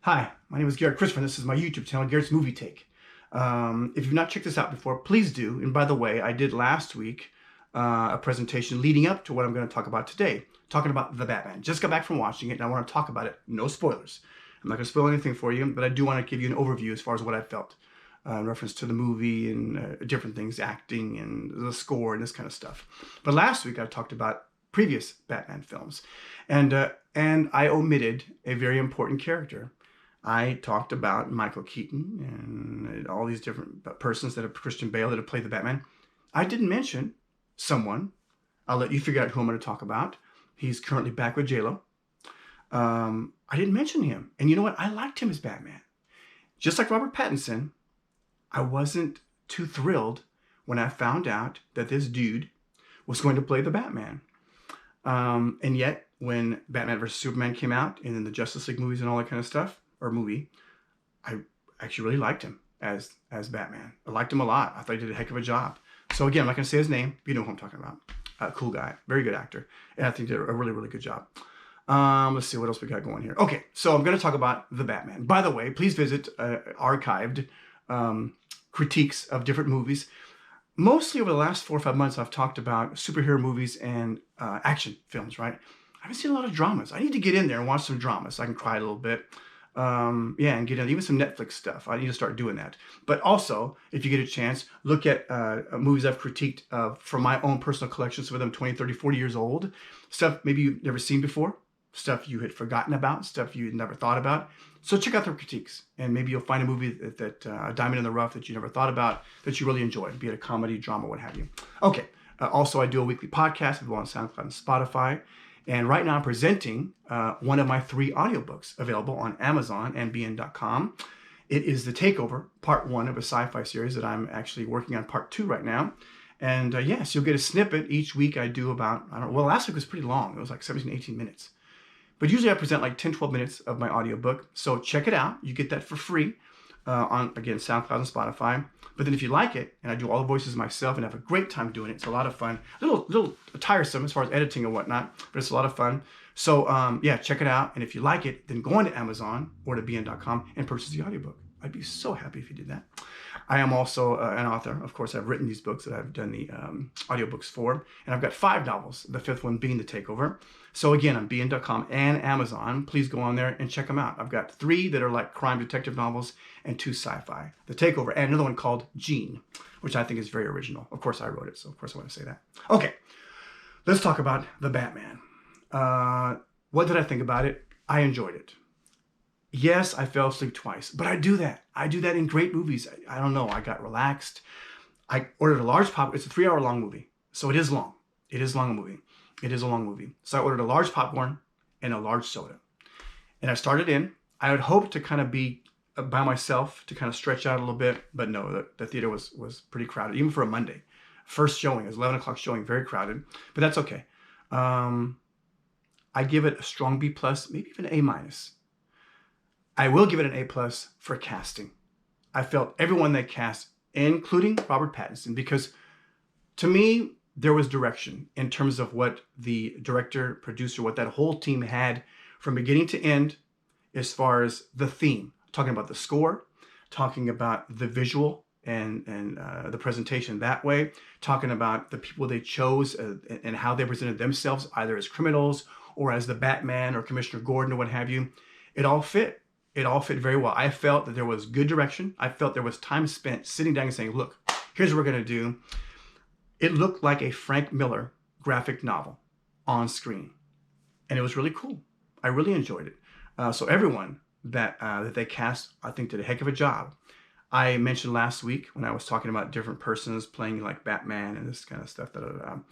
Hi, my name is Garrett Christopher, and this is my YouTube channel, Garrett's Movie Take. If you've not checked this out before, please do. And by the way, I did last week a presentation leading up to what I'm going to talk about today, talking about The Batman. Just got back from watching it, and I want to talk about it. No spoilers. I'm not going to spoil anything for you, but I do want to give you an overview as far as what I felt in reference to the movie and different things, acting and the score and this kind of stuff. But last week I talked about previous Batman films, and I omitted a very important character. I talked about Michael Keaton and all these different persons that have Christian Bale that have played the Batman. I didn't mention someone. I'll let you figure out who I'm going to talk about. He's currently back with J-Lo. I didn't mention him. And you know what? I liked him as Batman. Just like Robert Pattinson, I wasn't too thrilled when I found out that this dude was going to play the Batman. And yet, when Batman vs. Superman came out, and then the Justice League movies and all that kind of stuff, or movie, I actually really liked him as Batman. I liked him a lot. I thought he did a heck of a job. So again, I'm not going to say his name, but you know who I'm talking about. Cool guy, very good actor, and I think he did a really, really good job. Let's see what else we got going here. Okay, so I'm going to talk about the Batman. By the way, please visit archived critiques of different movies. Mostly over the last 4 or 5 months, I've talked about superhero movies and action films, right? I haven't seen a lot of dramas. I need to get in there and watch some dramas so I can cry a little bit. And get in even some Netflix stuff. I need to start doing that. But also, if you get a chance, look at movies I've critiqued from my own personal collection, some of them 20, 30, 40 years old. Stuff maybe you've never seen before. Stuff you had forgotten about. Stuff you had never thought about. So check out the critiques, and maybe you'll find a movie that a diamond in the rough that you never thought about that you really enjoyed, be it a comedy, drama, what have you. Okay. Also, I do a weekly podcast available on Soundcloud and Spotify. And right now I'm presenting one of my 3 audiobooks available on Amazon and bn.com. It is The Takeover, part 1 of a sci-fi series that I'm actually working on part 2 right now. And yes, you'll get a snippet each week. I do about, I don't know, well, last week was pretty long. It was like 17, 18 minutes. But usually I present like 10, 12 minutes of my audiobook. So check it out. You get that for free on, again, SoundCloud and Spotify. But then if you like it, and I do all the voices myself and have a great time doing it, it's a lot of fun. A little tiresome as far as editing and whatnot, but it's a lot of fun. So yeah, check it out. And if you like it, then go on to Amazon or to bn.com and purchase the audiobook. I'd be so happy if you did that. I am also an author. Of course, I've written these books that I've done the audiobooks for. And I've got 5 novels, the 5th one being The Takeover. So again, on bn.com and Amazon, please go on there and check them out. I've got 3 that are like crime detective novels and 2 sci-fi. The Takeover, and another one called Gene, which I think is very original. Of course, I wrote it, so of course I want to say that. Okay, let's talk about the Batman. What did I think about it? I enjoyed it. Yes, I fell asleep twice, but I do that. I do that in great movies. I don't know. I got relaxed. I ordered a large popcorn. It's a 3-hour long movie, so it is long. It is long movie. It is a long movie. So I ordered a large popcorn and a large soda. And I started in. I would hope to kind of be by myself to kind of stretch out a little bit, but no, the theater was pretty crowded, even for a Monday. First showing, it was 11 o'clock showing, very crowded, but that's okay. I give it a strong B+, maybe even A-. I will give it an A+ for casting. I felt everyone they cast, including Robert Pattinson, because to me, there was direction in terms of what the director, producer, what that whole team had from beginning to end as far as the theme. Talking about the score, talking about the visual and the presentation that way, talking about the people they chose and how they presented themselves, either as criminals or as the Batman or Commissioner Gordon or what have you. It all fit. It all fit very well. I felt that there was good direction. I felt there was time spent sitting down and saying, look, here's what we're going to do. It looked like a Frank Miller graphic novel on screen. And it was really cool. I really enjoyed it. So everyone that they cast, I think, did a heck of a job. I mentioned last week when I was talking about different persons playing like Batman and this kind of stuff that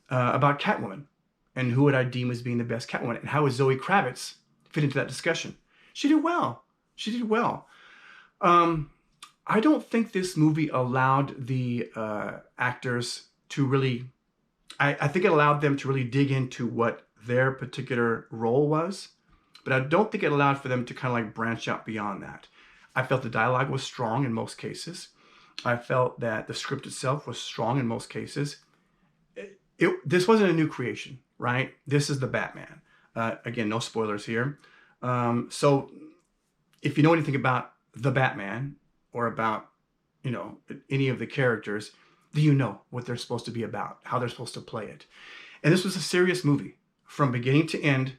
about Catwoman and who would I deem as being the best Catwoman and how would Zoe Kravitz fit into that discussion. She did well. She did well. I don't think this movie allowed the actors to really, I think it allowed them to really dig into what their particular role was, but I don't think it allowed for them to kind of like branch out beyond that. I felt the dialogue was strong in most cases. I felt that the script itself was strong in most cases. This wasn't a new creation, right? This is the Batman. Again, no spoilers here. So if you know anything about the Batman or about, any of the characters, then you know what they're supposed to be about, how they're supposed to play it. And this was a serious movie. From beginning to end,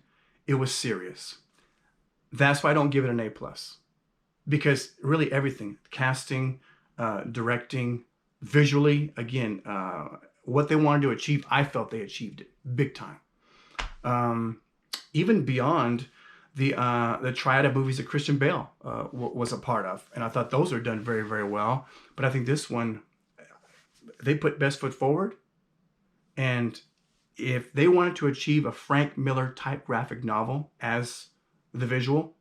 it was serious. That's why I don't give it an A+. Because really everything, casting, directing, visually, again, what they wanted to achieve, I felt they achieved it big time. Even beyond the triad of movies that Christian Bale was a part of. And I thought those are done very, very well. But I think this one, they put best foot forward. And if they wanted to achieve a Frank Miller type graphic novel as the visual,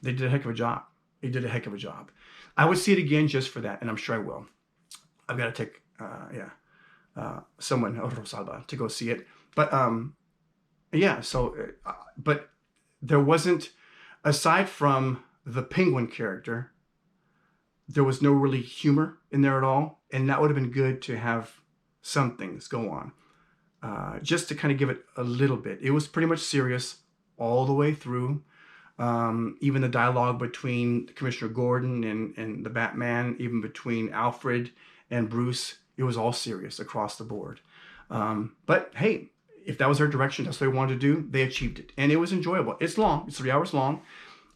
they did a heck of a job. They did a heck of a job. I would see it again just for that, and I'm sure I will. I've got to take, someone, Rosalba, to go see it. But, but there wasn't, aside from the Penguin character, there was no really humor in there at all, and that would have been good to have some things go on. Just to kind of give it a little bit. It was pretty much serious all the way through. Even the dialogue between Commissioner Gordon and the Batman, even between Alfred and Bruce, it was all serious across the board. But hey, if that was their direction, that's what they wanted to do, they achieved it. And it was enjoyable. It's long. It's 3 hours long.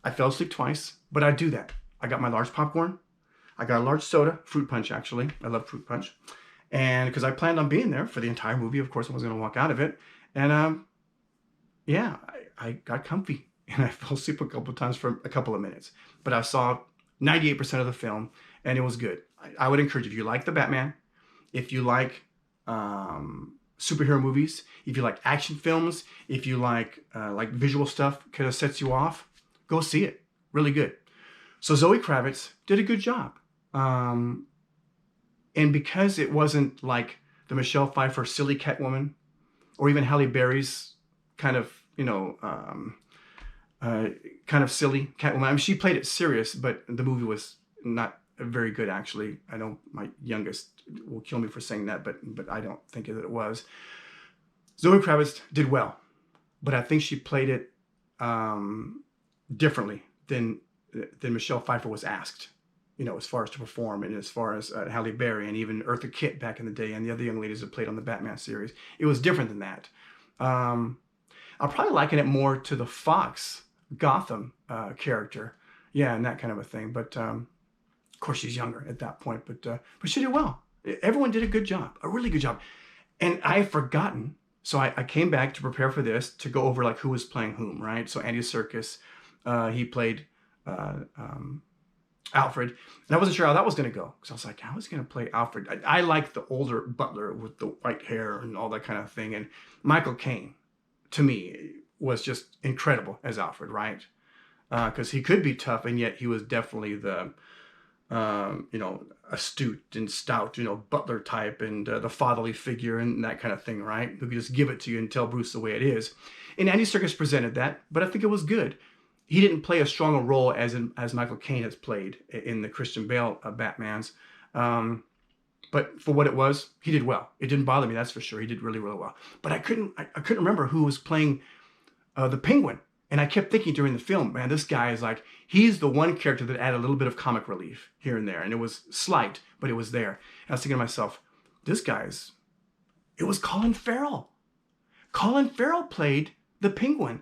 I fell asleep twice, but I do that. I got my large popcorn. I got a large soda, fruit punch actually. I love fruit punch. And because I planned on being there for the entire movie, of course I wasn't going to walk out of it. And I got comfy and I fell asleep a couple of times for a couple of minutes. But I saw 98% of the film and it was good. I would encourage you, if you like the Batman, if you like superhero movies, if you like action films, if you like visual stuff, kind of sets you off, go see it. Really good. So Zoe Kravitz did a good job. And because it wasn't like the Michelle Pfeiffer silly Catwoman, or even Halle Berry's kind of, kind of silly Catwoman. I mean, she played it serious, but the movie was not very good, actually. I know my youngest will kill me for saying that, but I don't think that it was. Zoe Kravitz did well, but I think she played it differently than Michelle Pfeiffer was asked. As far as to perform, and as far as Halle Berry and even Eartha Kitt back in the day and the other young ladies that played on the Batman series. It was different than that. I'll probably liken it more to the Fox Gotham character. Yeah, and that kind of a thing. But of course she's younger at that point, but she did well. Everyone did a good job, a really good job. And I had forgotten, so I came back to prepare for this to go over like who was playing whom, right? So Andy Serkis, he played Alfred, and I wasn't sure how that was going to go because I was like, how is he going to play Alfred? I like the older butler with the white hair and all that kind of thing. And Michael Caine, to me, was just incredible as Alfred, right? Because he could be tough, and yet he was definitely the, astute and stout, butler type, and the fatherly figure and that kind of thing, right? Who could just give it to you and tell Bruce the way it is. And Andy Serkis presented that, but I think it was good. He didn't play as strong a role as Michael Caine has played in the Christian Bale Batmans. But for what it was, he did well. It didn't bother me, that's for sure. He did really, really well. But I couldn't remember who was playing the Penguin. And I kept thinking during the film, man, this guy is like, he's the one character that added a little bit of comic relief here and there. And it was slight, but it was there. And I was thinking to myself, it was Colin Farrell. Colin Farrell played the Penguin.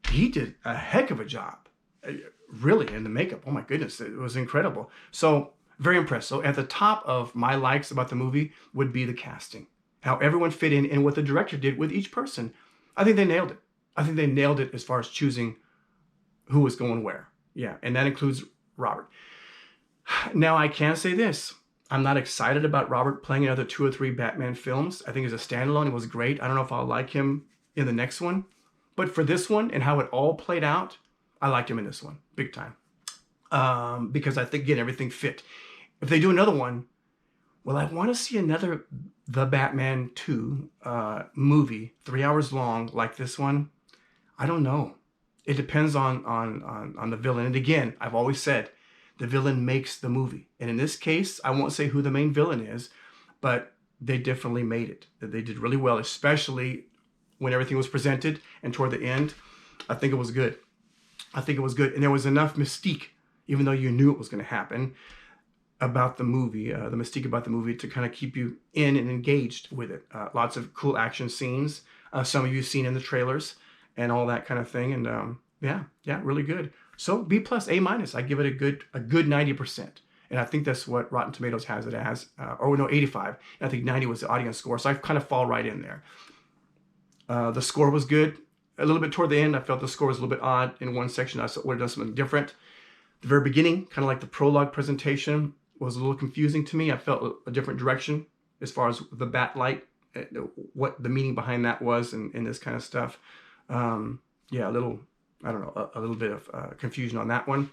He did a heck of a job, really, in the makeup. Oh my goodness, it was incredible. So very impressed. So at the top of my likes about the movie would be the casting, how everyone fit in and what the director did with each person. I think they nailed it. I think they nailed it as far as choosing who was going where. Yeah, and that includes Robert. Now I can say this. I'm not excited about Robert playing another 2 or 3 Batman films. I think as a standalone, it was great. I don't know if I'll like him in the next one. But for this one and how it all played out, I liked him in this one, big time. Because I think, again, everything fit. If they do another one, well, I want to see another The Batman 2 movie, 3 hours long, like this one. I don't know. It depends on the villain. And again, I've always said, the villain makes the movie. And in this case, I won't say who the main villain is, but they definitely made it. They did really well, especially when everything was presented and toward the end. I think it was good. I think it was good. And there was enough mystique, even though you knew it was going to happen, about the movie, the mystique about the movie, to kind of keep you in and engaged with it. Lots of cool action scenes. Some of you seen in the trailers and all that kind of thing. And yeah, really good. So B plus, A minus. I give it a good 90%. And I think that's what Rotten Tomatoes has it as. 85. And I think 90 was the audience score. So I kind of fall right in there. The score was good. A little bit toward the end, I felt the score was a little bit odd. In one section, I would have done something different. The very beginning, kind of like the prologue presentation, was a little confusing to me. I felt a different direction as far as the bat light, what the meaning behind that was, and this kind of stuff. Yeah, a little, I don't know, a little bit of confusion on that one.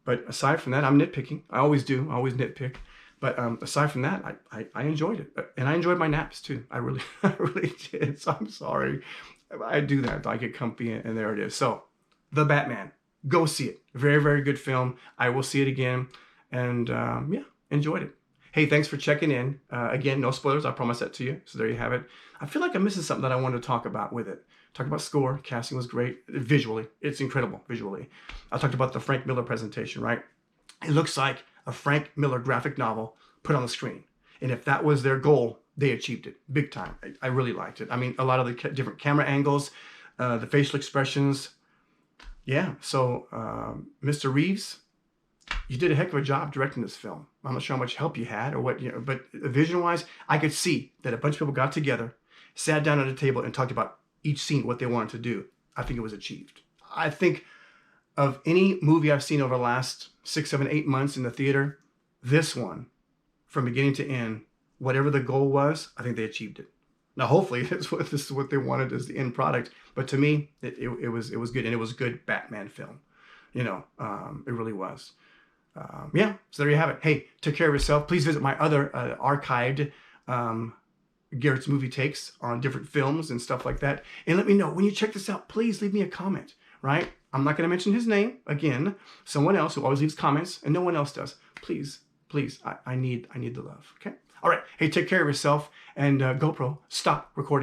But aside from that, I'm nitpicking. I always do. I always nitpick. But aside from that, I enjoyed it. And I enjoyed my naps too. I really did. So I'm sorry. I do that. I get comfy and there it is. So, The Batman. Go see it. Very, very good film. I will see it again. And yeah, enjoyed it. Hey, thanks for checking in. Again, no spoilers. I promise that to you. So there you have it. I feel like I'm missing something that I wanted to talk about with it. Talk about score. Casting was great. Visually, it's incredible visually. I talked about the Frank Miller presentation, right? It looks like a Frank Miller graphic novel put on the screen. And if that was their goal, they achieved it big time. I really liked it. I mean, a lot of the different camera angles, the facial expressions. Yeah, so Mr. Reeves, you did a heck of a job directing this film. I'm not sure how much help you had or what, but vision-wise, I could see that a bunch of people got together, sat down at a table and talked about each scene, what they wanted to do. I think it was achieved. I think of any movie I've seen over the last 6, 7, 8 months in the theater, this one, from beginning to end, whatever the goal was, I think they achieved it. Now, hopefully, this is what they wanted as the end product. But to me, it was good, and it was a good Batman film. It really was. Yeah, so there you have it. Hey, take care of yourself. Please visit my other archived Garet's movie takes on different films and stuff like that. And let me know when you check this out. Please leave me a comment, right? I'm not going to mention his name again. Someone else who always leaves comments, and no one else does. Please, I need the love. Okay. All right. Hey, take care of yourself. And GoPro, stop recording.